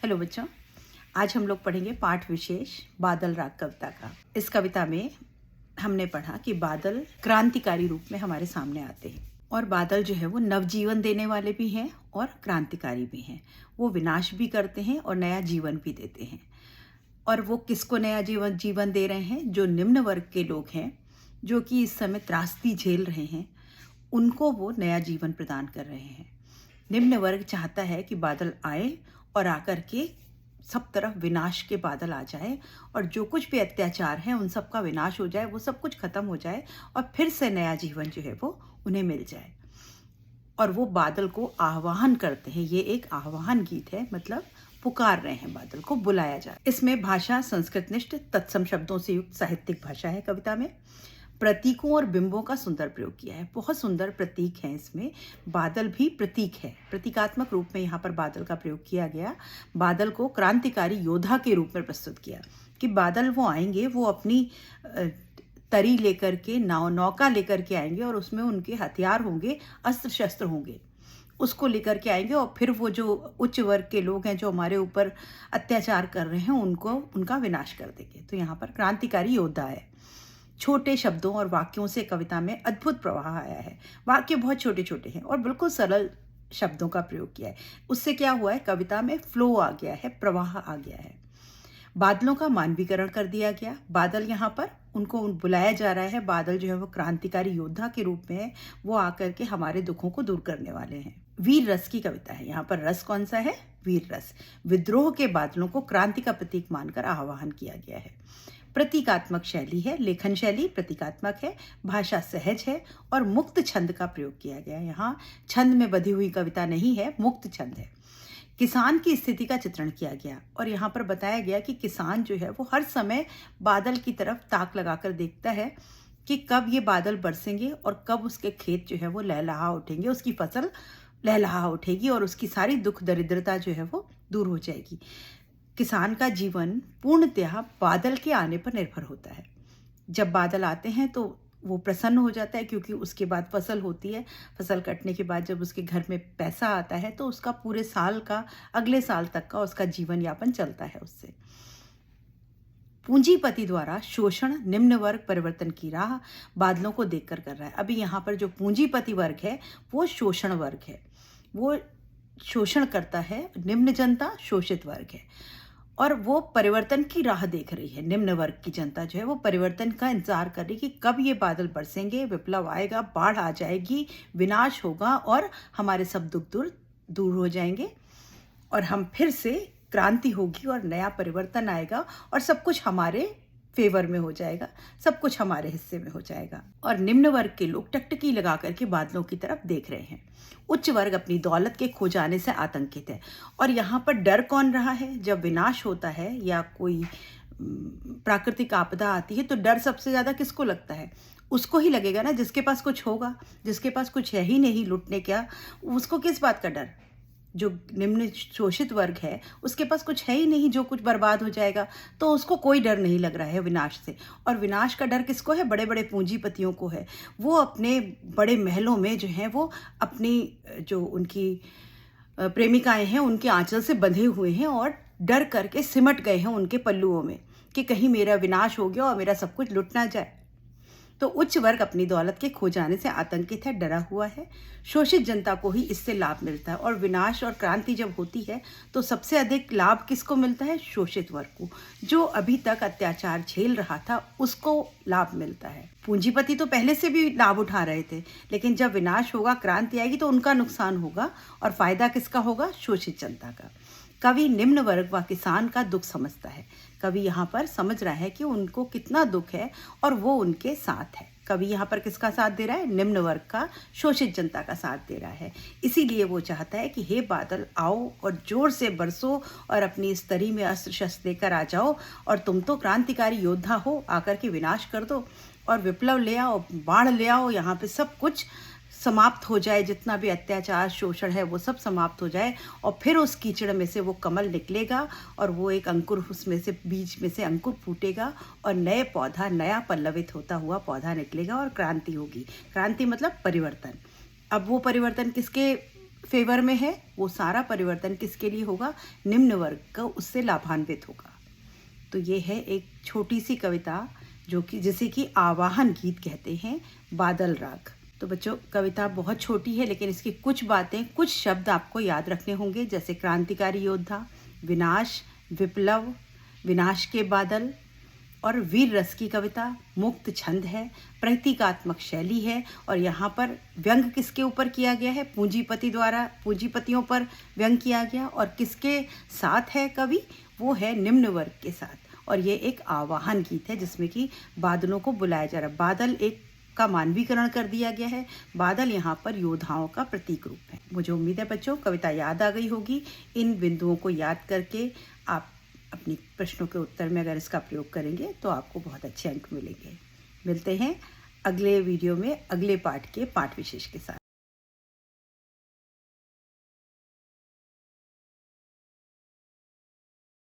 Hello बच्चों, आज हम लोग पढ़ेंगे पाठ विशेष बादल राग कविता का। इस कविता में हमने पढ़ा कि बादल क्रांतिकारी रूप में हमारे सामने आते हैं और बादल जो है वो नवजीवन देने वाले भी हैं और क्रांतिकारी भी हैं। वो विनाश भी करते हैं और नया जीवन भी देते हैं। और वो किसको नया जीवन दे रहे हैं? जो निम्न वर्ग के लोग हैं, जो कि इस समय त्रासदी झेल रहे हैं, उनको वो नया जीवन प्रदान कर रहे हैं। निम्न वर्ग चाहता है कि बादल आए और आकर के सब तरफ विनाश के बादल आ जाए और जो कुछ भी अत्याचार है उन सब का विनाश हो जाए, वो सब कुछ खत्म हो जाए और फिर से नया जीवन जो है वो उन्हें मिल जाए। और वो बादल को आह्वान करते हैं। ये एक आह्वान गीत है, मतलब पुकार रहे हैं, बादल को बुलाया जाए। इसमें भाषा संस्कृतनिष्ठ तत्सम शब्दों से युक्त साहित्यिक भाषा है। कविता में प्रतीकों और बिंबों का सुंदर प्रयोग किया है। बहुत सुंदर प्रतीक हैं इसमें। बादल भी प्रतीक है, प्रतीकात्मक रूप में यहाँ पर बादल का प्रयोग किया गया। बादल को क्रांतिकारी योद्धा के रूप में प्रस्तुत किया कि बादल वो आएंगे, वो अपनी तरी लेकर के, नौका लेकर के आएंगे और उसमें उनके हथियार होंगे, अस्त्र शस्त्र होंगे, उसको लेकर के आएंगे और फिर वो जो उच्च वर्ग के लोग हैं जो हमारे ऊपर अत्याचार कर रहे हैं उनका विनाश कर देंगे। तो यहाँ पर क्रांतिकारी योद्धा है। छोटे शब्दों और वाक्यों से कविता में अद्भुत प्रवाह आया है। वाक्य बहुत छोटे छोटे हैं और बिल्कुल सरल शब्दों का प्रयोग किया है। उससे क्या हुआ है? कविता में फ्लो आ गया है, प्रवाह आ गया है। बादलों का मानवीकरण कर दिया गया। बादल यहाँ पर उनको बुलाया जा रहा है। बादल जो है वो क्रांतिकारी योद्धा के रूप में है। वो आकर के हमारे दुखों को दूर करने वाले हैं। वीर रस की कविता है। यहाँ पर रस कौन सा है? वीर रस। विद्रोह के बादलों को क्रांति का प्रतीक मानकर आह्वान किया गया है। प्रतीकात्मक शैली है, लेखन शैली प्रतीकात्मक है, भाषा सहज है और मुक्त छंद का प्रयोग किया गया है। यहाँ छंद में बधी हुई कविता नहीं है, मुक्त छंद है। किसान की स्थिति का चित्रण किया गया और यहाँ पर बताया गया कि किसान जो है वो हर समय बादल की तरफ ताक लगाकर देखता है कि कब ये बादल बरसेंगे और कब उसके खेत जो है वो लहलहा उठेंगे, उसकी फसल लहलहा उठेगी और उसकी सारी दुख दरिद्रता जो है वो दूर हो जाएगी। किसान का जीवन पूर्णतः बादल के आने पर निर्भर होता है। जब बादल आते हैं तो वो प्रसन्न हो जाता है क्योंकि उसके बाद फसल होती है। फसल कटने के बाद जब उसके घर में पैसा आता है तो उसका पूरे साल का, अगले साल तक का उसका जीवन यापन चलता है उससे। पूंजीपति द्वारा शोषण निम्न वर्ग परिवर्तन की राह बादलों को देखकर कर रहा है। अभी यहाँ पर जो पूंजीपति वर्ग है वो शोषण वर्ग है, वो शोषण करता है। निम्न जनता शोषित वर्ग है और वो परिवर्तन की राह देख रही है। निम्न वर्ग की जनता जो है वो परिवर्तन का इंतजार कर रही है कि कब ये बादल बरसेंगे, विप्लव आएगा, बाढ़ आ जाएगी, विनाश होगा और हमारे सब दुख दूर हो जाएंगे और हम फिर से क्रांति होगी और नया परिवर्तन आएगा और सब कुछ हमारे फेवर में हो जाएगा, सब कुछ हमारे हिस्से में हो जाएगा। और निम्न वर्ग के लोग टकटकी लगा करके बादलों की तरफ देख रहे हैं। उच्च वर्ग अपनी दौलत के खो जाने से आतंकित है। और यहाँ पर डर कौन रहा है? जब विनाश होता है या कोई प्राकृतिक आपदा आती है तो डर सबसे ज़्यादा किसको लगता है? उसको ही लगेगा ना जिसके पास कुछ होगा। जिसके पास कुछ है ही नहीं लूटने क्या, उसको किस बात का डर? जो निम्न शोषित वर्ग है उसके पास कुछ है ही नहीं, जो कुछ बर्बाद हो जाएगा, तो उसको कोई डर नहीं लग रहा है विनाश से। और विनाश का डर किसको है? बड़े बड़े पूंजीपतियों को है। वो अपने बड़े महलों में जो है वो अपनी जो उनकी प्रेमिकाएं हैं उनके आंचल से बंधे हुए हैं और डर करके सिमट गए हैं उनके पल्लुओं में कि कहीं मेरा विनाश हो गया और मेरा सब कुछ लुट ना जाए। तो उच्च वर्ग अपनी दौलत के खो जाने से आतंकित है, डरा हुआ है। शोषित जनता को ही इससे लाभ मिलता है और विनाश और क्रांति जब होती है तो सबसे अधिक लाभ किसको मिलता है? शोषित वर्ग को। जो अभी तक अत्याचार झेल रहा था उसको लाभ मिलता है। पूंजीपति तो पहले से भी लाभ उठा रहे थे, लेकिन जब विनाश होगा, क्रांति आएगी तो उनका नुकसान होगा और फायदा किसका होगा? शोषित जनता का। कवि निम्न वर्ग व किसान का दुख समझता है। कवि यहाँ पर समझ रहा है कि उनको कितना दुख है और वो उनके साथ है। कवि यहाँ पर किसका साथ दे रहा है? निम्न वर्ग का, शोषित जनता का साथ दे रहा है। इसीलिए वो चाहता है कि हे बादल आओ और जोर से बरसो और अपनी इस तरी में अस्त्र शस्त्र लेकर आ जाओ और तुम तो क्रांतिकारी योद्धा हो, आकर के विनाश कर दो और विप्लव ले आओ, बाढ़ ले आओ, यहाँ पे सब कुछ समाप्त हो जाए, जितना भी अत्याचार शोषण है वो सब समाप्त हो जाए और फिर उस कीचड़ में से वो कमल निकलेगा और वो एक अंकुर, उसमें से बीज में से अंकुर फूटेगा और नए पौधा, नया पल्लवित होता हुआ पौधा निकलेगा और क्रांति होगी। क्रांति मतलब परिवर्तन। अब वो परिवर्तन किसके फेवर में है, वो सारा परिवर्तन किसके लिए होगा? निम्न वर्ग का उससे लाभान्वित होगा। तो ये है एक छोटी सी कविता जो कि जिसे कि आवाहन गीत कहते हैं, बादल राग। तो बच्चों, कविता बहुत छोटी है लेकिन इसकी कुछ बातें, कुछ शब्द आपको याद रखने होंगे, जैसे क्रांतिकारी योद्धा, विनाश, विप्लव, विनाश के बादल और वीर रस की कविता, मुक्त छंद है, प्रतीकात्मक शैली है और यहाँ पर व्यंग किसके ऊपर किया गया है? पूंजीपति द्वारा, पूंजीपतियों पर व्यंग किया गया। और किसके साथ है कवि? वो है निम्न वर्ग के साथ। और ये एक आवाहन गीत है जिसमें कि बादलों को बुलाया जा रहा है। बादल एक का मानवीकरण कर दिया गया है। बादल यहाँ पर योद्धाओं का प्रतीक रूप है। मुझे उम्मीद है बच्चों कविता याद आ गई होगी। इन बिंदुओं को याद करके आप अपनी प्रश्नों के उत्तर में अगर इसका प्रयोग करेंगे तो आपको बहुत अच्छे अंक मिलेंगे। मिलते हैं अगले वीडियो में अगले पाठ के पाठ विशेष के साथ।